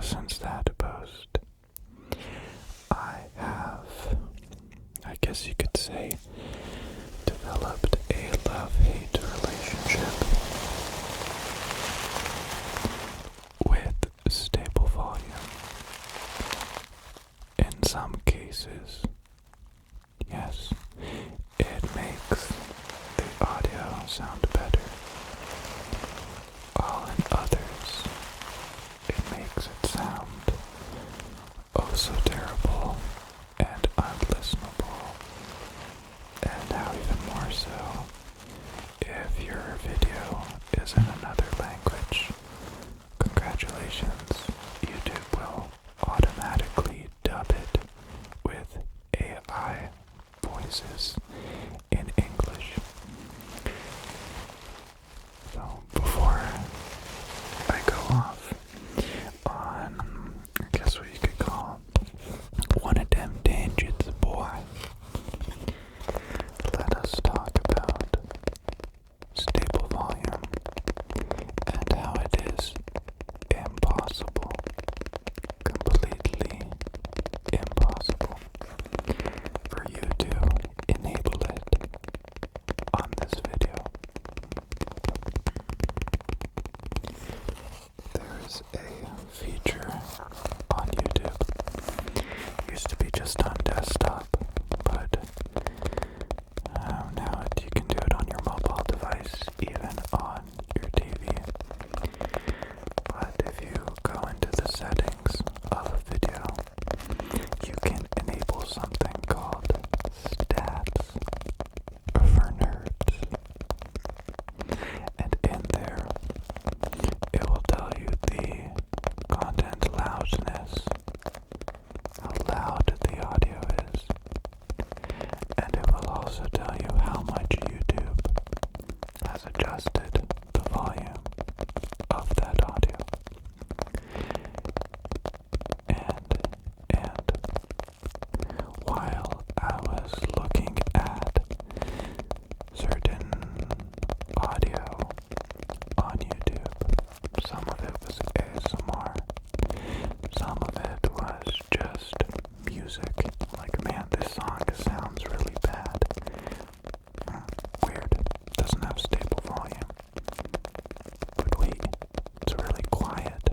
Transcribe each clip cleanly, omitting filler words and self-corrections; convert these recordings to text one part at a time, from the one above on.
since that post, I guess you could say, developed a love-hate relationship with stable volume. In some cases, yes, it makes the audio sound better, while in others, it makes it sound oh so terrible and unlistenable. And now even more so, if your video is in another language, congratulations, YouTube will automatically dub it with AI voices in English. So before I go off on, I guess what you could call one of them tangents, boy, let us talk about stable volume and how it is impossible, completely impossible for you to enable it on this video. There is a feature on YouTube. It used to be just on desktop, but now you can do it on your mobile device, even on your TV. But if you go into the settings of a video, you can enable something called stats for nerds. And in there, it will tell you the content loudness, how loud the audio is, and it will also tell you how much YouTube has adjusted the volume of that audio. And while I was looking at certain audio on YouTube, some of it was ASMR, some of it was just music. Like, man, this song sounds really bad. Weird. Doesn't have stable volume. But wait, it's really quiet.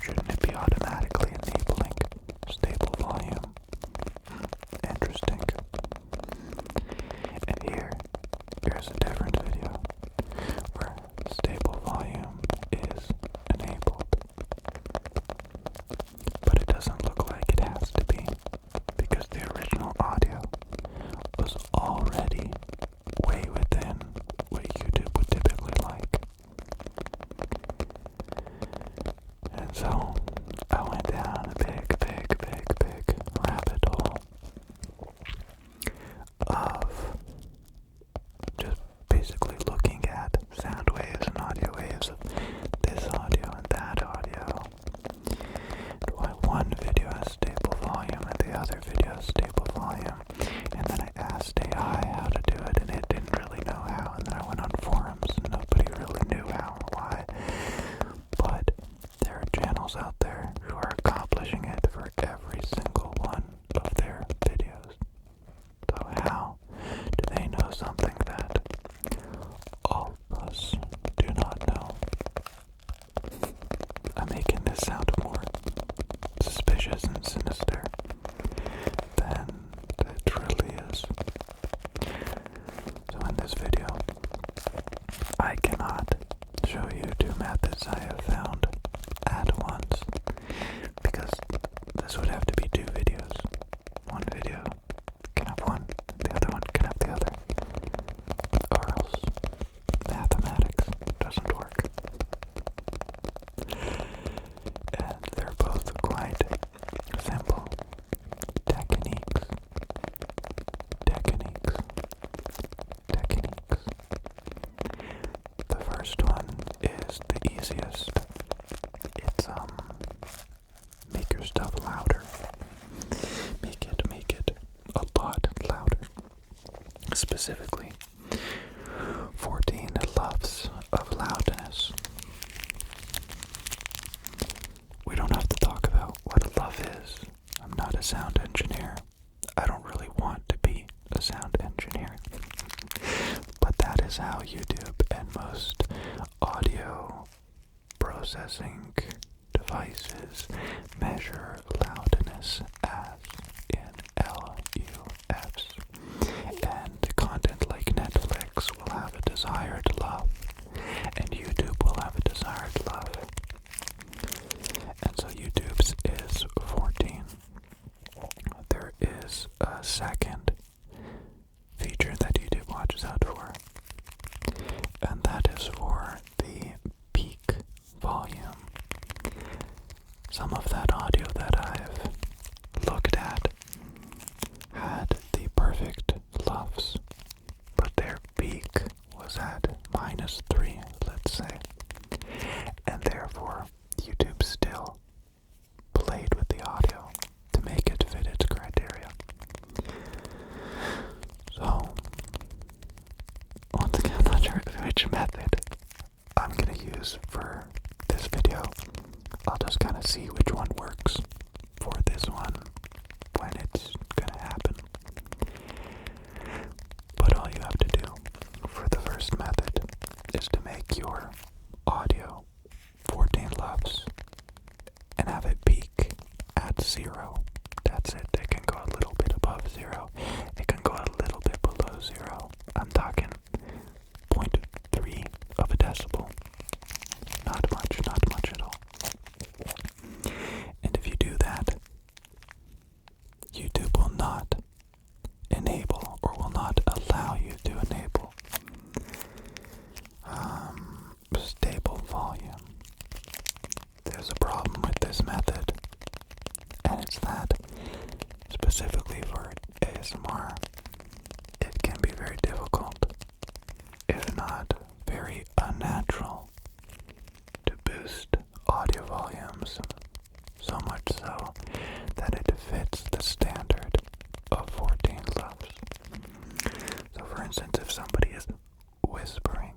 Shouldn't it be automatically enabling stable volume? Interesting. And here's a different video where stable volume is enabled. But it doesn't look like it has to be, because the original audio was already way within what YouTube would typically like. And so I went down a big rabbit hole of just basically looking at sound waves and audio waves of this audio and that audio. Why one video has stable volume and the other video has stable volume. And then I asked AI how to do it, and it didn't really know how. And then I went on forums and nobody really knew how or why. But there are channels out there who are accomplishing it for every single one of their videos. So how do they know something that all of us do not know? I'm making this sound more suspicious and sinister than it truly is. So in this video, I cannot show you two methods I have found at once, because this would have to be two videos. One video can have one, the other one can have the other, or else mathematics doesn't work. And they're both quite simple techniques. The first one is the easiest sound engineer. I don't really want to be a sound engineer. But that is how YouTube and most audio processing devices measure loudness, as in LUFs. And content like Netflix will have a desired love, and YouTube will have a desired love. And so YouTube's is 14. There is a second feature that YouTube watches out for, and that is for the peak volume. Some of that audio that I've looked at had the perfect LUFS, but their peak was at -3, let's say, and therefore YouTube still played with the audio to make it fit its criteria. So, once again, I'm not sure which method I'm going to use for this video. I'll just kind of see which one works for this one when it's going to happen. But all you have to do for the first method is to make your audio 14 LUFS and have it peak at 0. That's it. It can go a little bit above 0. It can go a little bit below 0. I'm talking 0.3 of a decibel. Not much at all. And if you do that, YouTube will not enable, or will not allow you to enable, stable volume. There's a problem with this method, and it's that, specifically for ASMR, it can be very difficult, if not very unnatural, to boost audio volumes so much so that it fits the standard of 14 LUFS. So for instance, if somebody is whispering,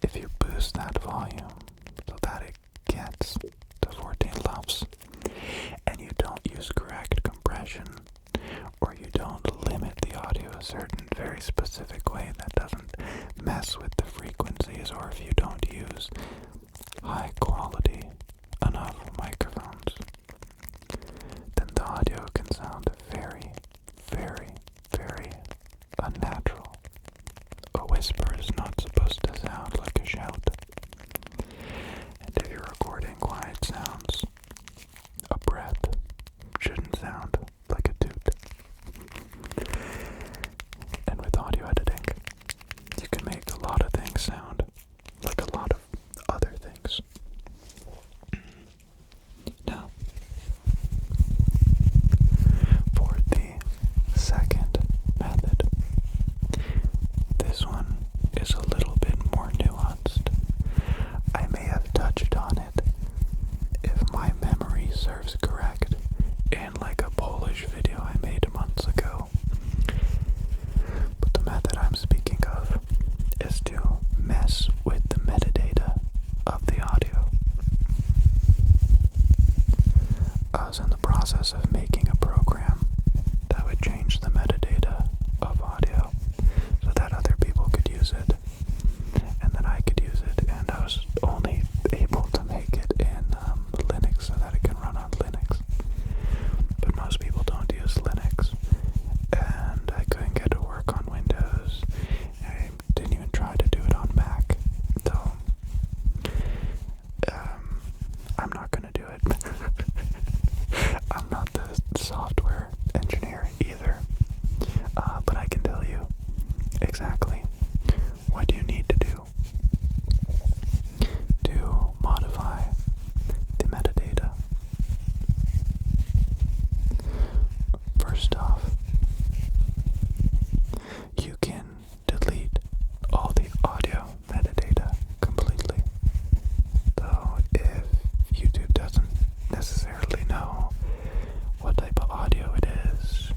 if you boost that volume so that it gets to 14 LUFS, and you don't use correct compression, or you don't limit the audio a certain very specific way that doesn't mess with the frequencies, or if you don't use high quality enough microphones, then the audio can sound very, very, very unnatural. A whisper is not supposed to sound like a shout. And if you're recording quiet sounds, a breath shouldn't sound like a toot. And with audio editing, you can make a lot of things sound like a lot of other things. Now, for the second method, this one is a little bit more nuanced. I may have touched on it, if my memory serves correct, in like a Polish video I made months ago. But the method I'm speaking of is to mess with the metadata of the audio. I was in the process of making a program that would change the metadata of audio so that other people could use it, and that I could use it, and I was only able to make it in Linux so that it can run on Linux. But most people don't use Linux, and I couldn't get it to work on Windows. I didn't even try to do it on Mac, though I'm not gonna do it. I'm not the software engineer either, but I can tell you exactly what you need to do to modify the metadata. First off, you can delete all the audio metadata completely. Though if YouTube doesn't necessarily know what type of audio it is,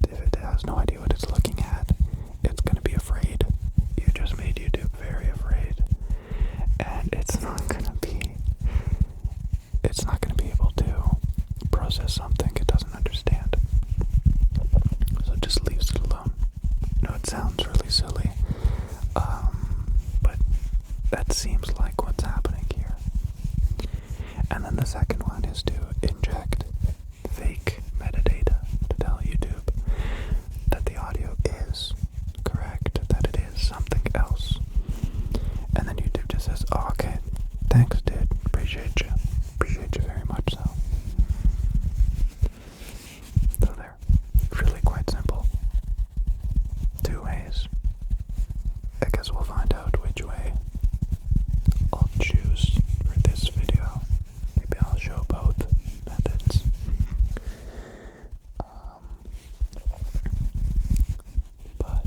if it has no idea what it's looking at, it's going to be afraid. You just made YouTube very afraid, and it's not going to be able to seems like what's happening here. And then the second one is to inject fake metadata to tell YouTube that the audio is correct, that it is something else. And then YouTube just says, oh, okay, thanks dude, appreciate you very much so. So there, really quite simple. Two ways. I guess we'll find out which way I'll choose for this video. Maybe I'll show both methods. But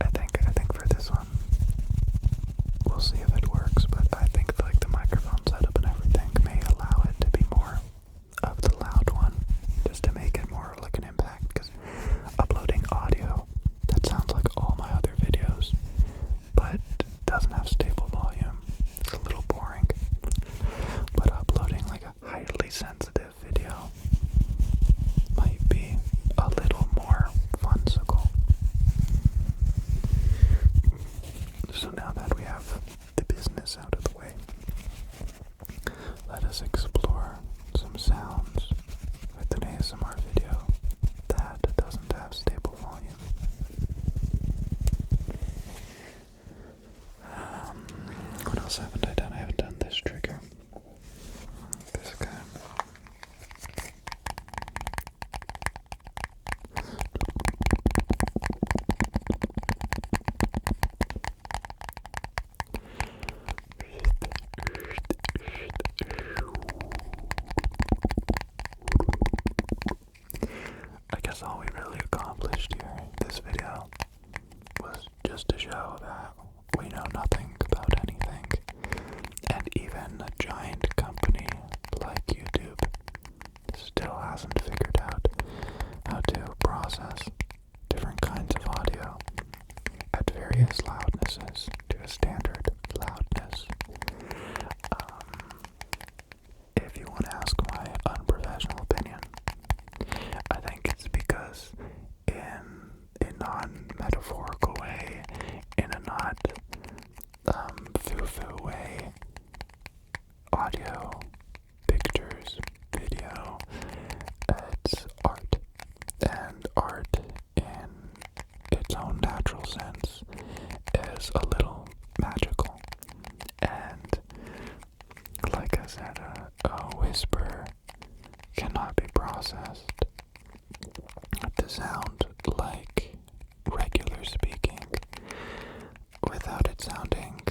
I think for this one, we'll see if it works, but I think like the microphone setup and everything may allow it to be more of the loud one, just to make it more like an impact, because uploading audio that sounds like all my other videos, but doesn't have stable volume, it's a little boring. But uploading like a highly sensitive video might be a little more funsical. So now that we have the business out of the way, let us explore some sounds with an ASMR video that doesn't have stable volume. What else haven't I done? I haven't done this trigger. This guy. I guess all we really accomplished here in this video was just to show that we know nothing about anything, and even a giant company like YouTube still hasn't figured out how to process different kinds of audio at various loudnesses to a standard loudness. If you want to ask my unprofessional opinion, I think it's because in a non-metaphorical way, in a not foo-foo way, audio, pictures, video, it's art. And art in its own natural sense is a little magical. And like I said, a whisper cannot be processed to sound like regular speaking without it sounding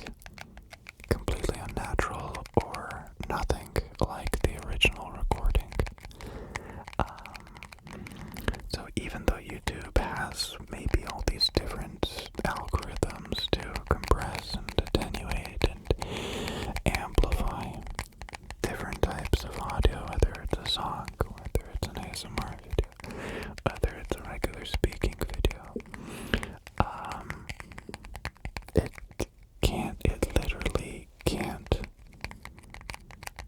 completely unnatural or nothing like the original recording. So even though YouTube has maybe all these different algorithms to compress and attenuate and amplify different types of audio, whether it's a song, whether it's an ASMR video, whether it's a regular speaking video, it literally can't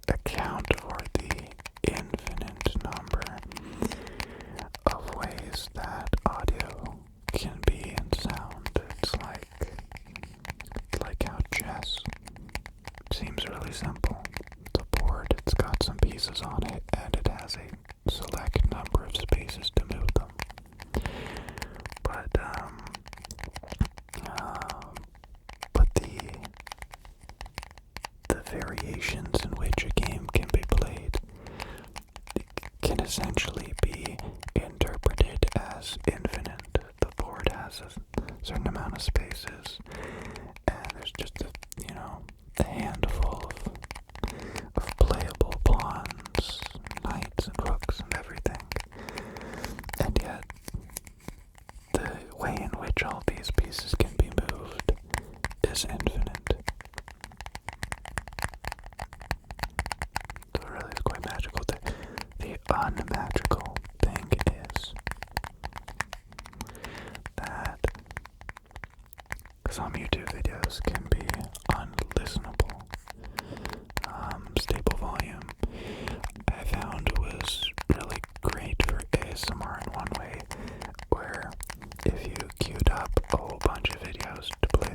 account for the infinite number of ways that audio can be in sound. It's like how chess seems really simple. It's a board, it's got some pieces on it, and it has a select number of spaces to move them. But the variations in which a game can be played can essentially be interpreted as infinite. The board has a certain amount of spaces, and there's just a handful of playable pawns, knights and rooks and everything. And yet, the way in which all these pieces can be moved is infinite. So really it's quite magical. The unmagical thing is that some YouTube videos can be unlistenable. Stable volume I found was really great for ASMR in one way, where if you queued up a whole bunch of videos to play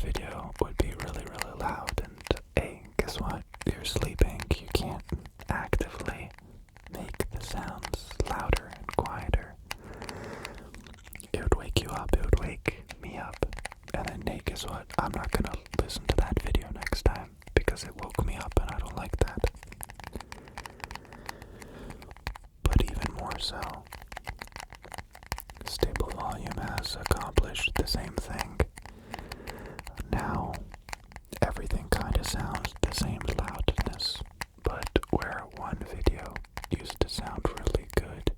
video would be really, really loud, and hey, guess what? You're sleeping, you can't actively make the sounds louder and quieter. It would wake you up, it would wake me up, and then hey, guess what? I'm not gonna listen to that video next time because it woke me up and I don't like that. But even more so, Stable Volume has accomplished the same thing. Now, everything kind of sounds the same loudness, but where one video used to sound really good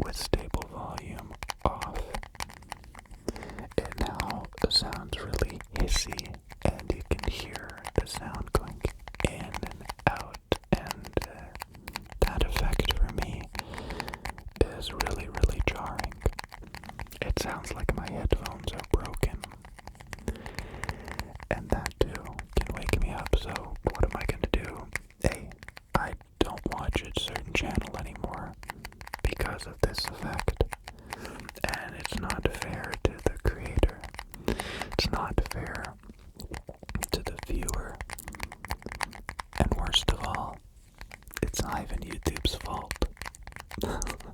with Stable Volume off, it now sounds really hissy, and you can hear the sound going in and out, and that effect for me is really, really jarring. It sounds like my headphones are broken, and that too can wake me up. So what am I gonna do? Hey, I don't watch a certain channel anymore because of this effect, and it's not fair to the creator. It's not fair to the viewer, and worst of all, it's not even YouTube's fault.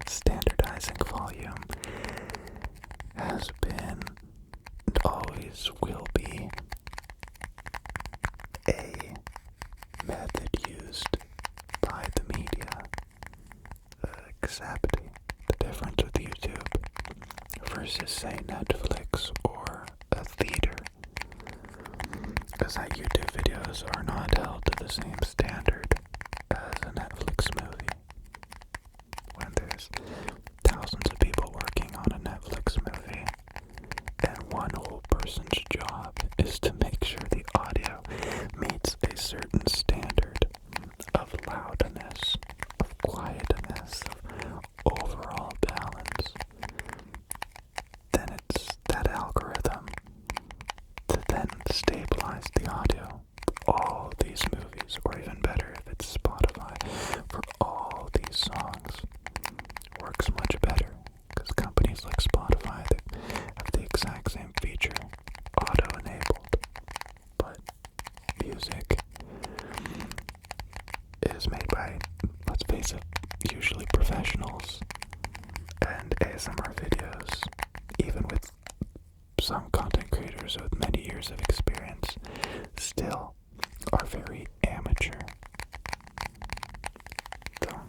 Standardizing volume has been and always will be a method used by the media. Except the difference with YouTube versus, say, Netflix or a theater is that YouTube videos are not held to the same standard as a Netflix movie. When there's thousands of people working on a Netflix movie, and one whole person's job is to make sure the audio meets a certain standard of loudness, of quietness, of overall balance, then it's that algorithm to then stabilize the audio for all these movies, or even better if it's Spotify, for all these songs. Works much better because companies like Spotify, they have the exact same feature, auto-enabled, but music is made by, let's face it, usually professionals, and ASMR videos, even with some content creators with many years of experience, still are very amateur. So,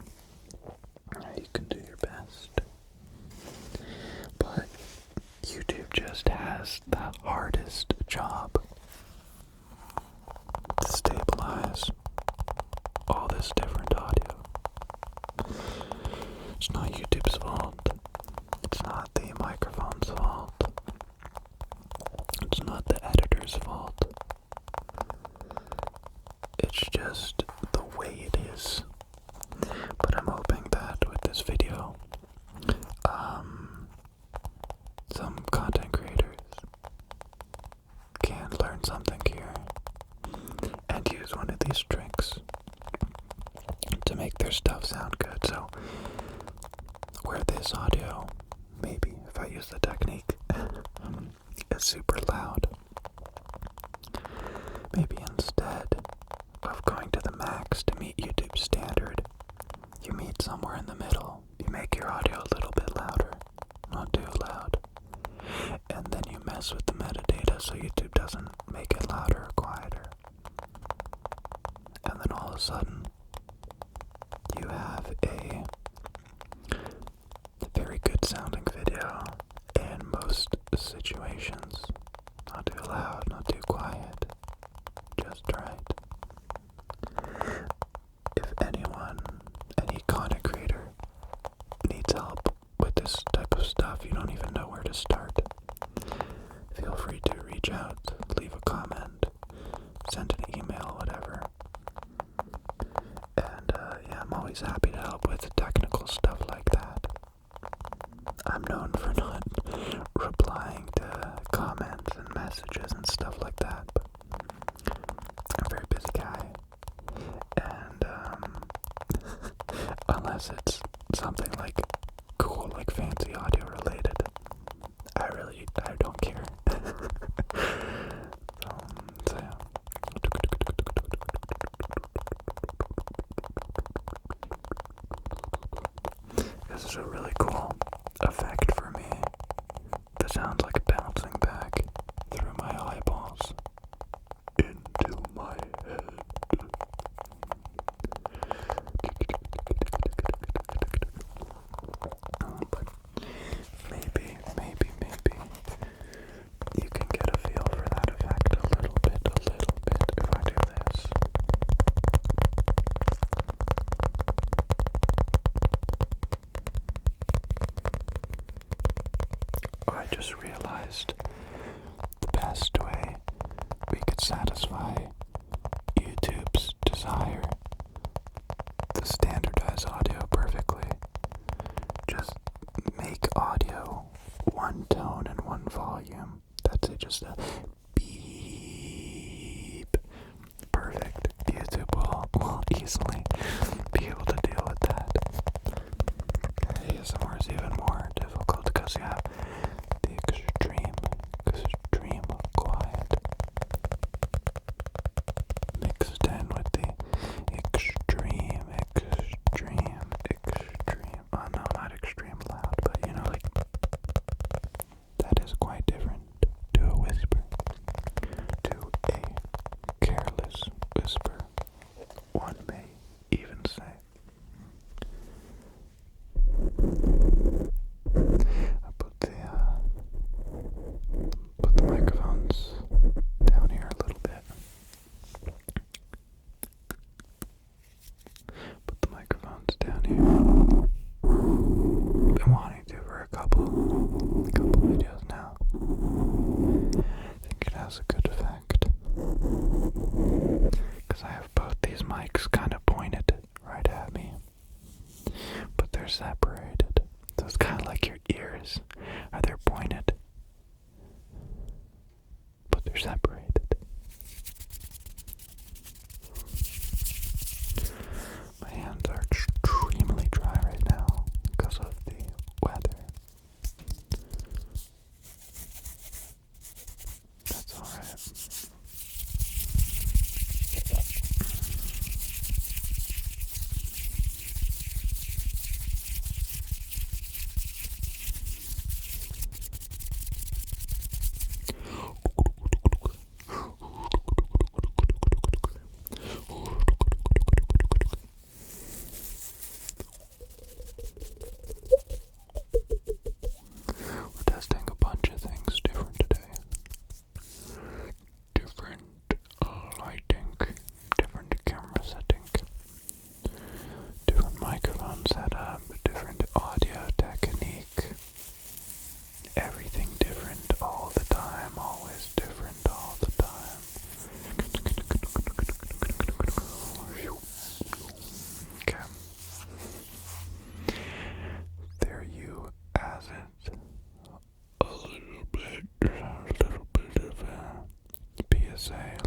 you can do your best, but YouTube just has the hardest job to stabilize all this different audio. It's not YouTube's fault. It's not the microphone's fault. It's not the editor's fault. It's just the way it is. But I'm hoping that with this video, some content creators can learn something here and use one of these tricks to make their stuff sound good. So, where this audio, maybe if I use the technique, is super loud, maybe instead of going to the max to meet YouTube standard, you meet somewhere in the middle. You make your audio a little bit louder, not too loud, and then you mess with the metadata so YouTube doesn't make it louder or quieter. And then all of a sudden, you have a very good sounding video in most situations. Not too loud, not too quiet, just right. If anyone, any content creator needs help with this type of stuff, you don't even know where to start, feel free to reach out, leave a comment, send an email, whatever. And yeah, I'm always happy to help with technical stuff like that. I'm known for not replying to comments and messages and stuff like just the best way we could satisfy YouTube's desire to standardize audio perfectly. Just make audio one tone and one volume. That's it, just a beep. Perfect. YouTube will easily be able to deal with that. ASMR is even more difficult because you have the extreme quiet mixed in with the extreme, oh no, not extreme loud, but you know, like, that is quite different to a whisper, to a careless whisper, one may even say. I put the microphones down here a little bit. Put the microphones down here. Been wanting to for a couple videos now. I think it has a good effect. Because I have both these mics kind of pointed right at me. But they're separated. So it's kind of like your ears. They're pointed. But they're separated. My hands are extremely dry right now because of the weather. That's alright. We're testing a bunch of things different today. Different lighting, different camera setting, different microphone setup, different audio technique. Everything different all the time, always different all the time. Okay. There you as it. A little bit of a PSA,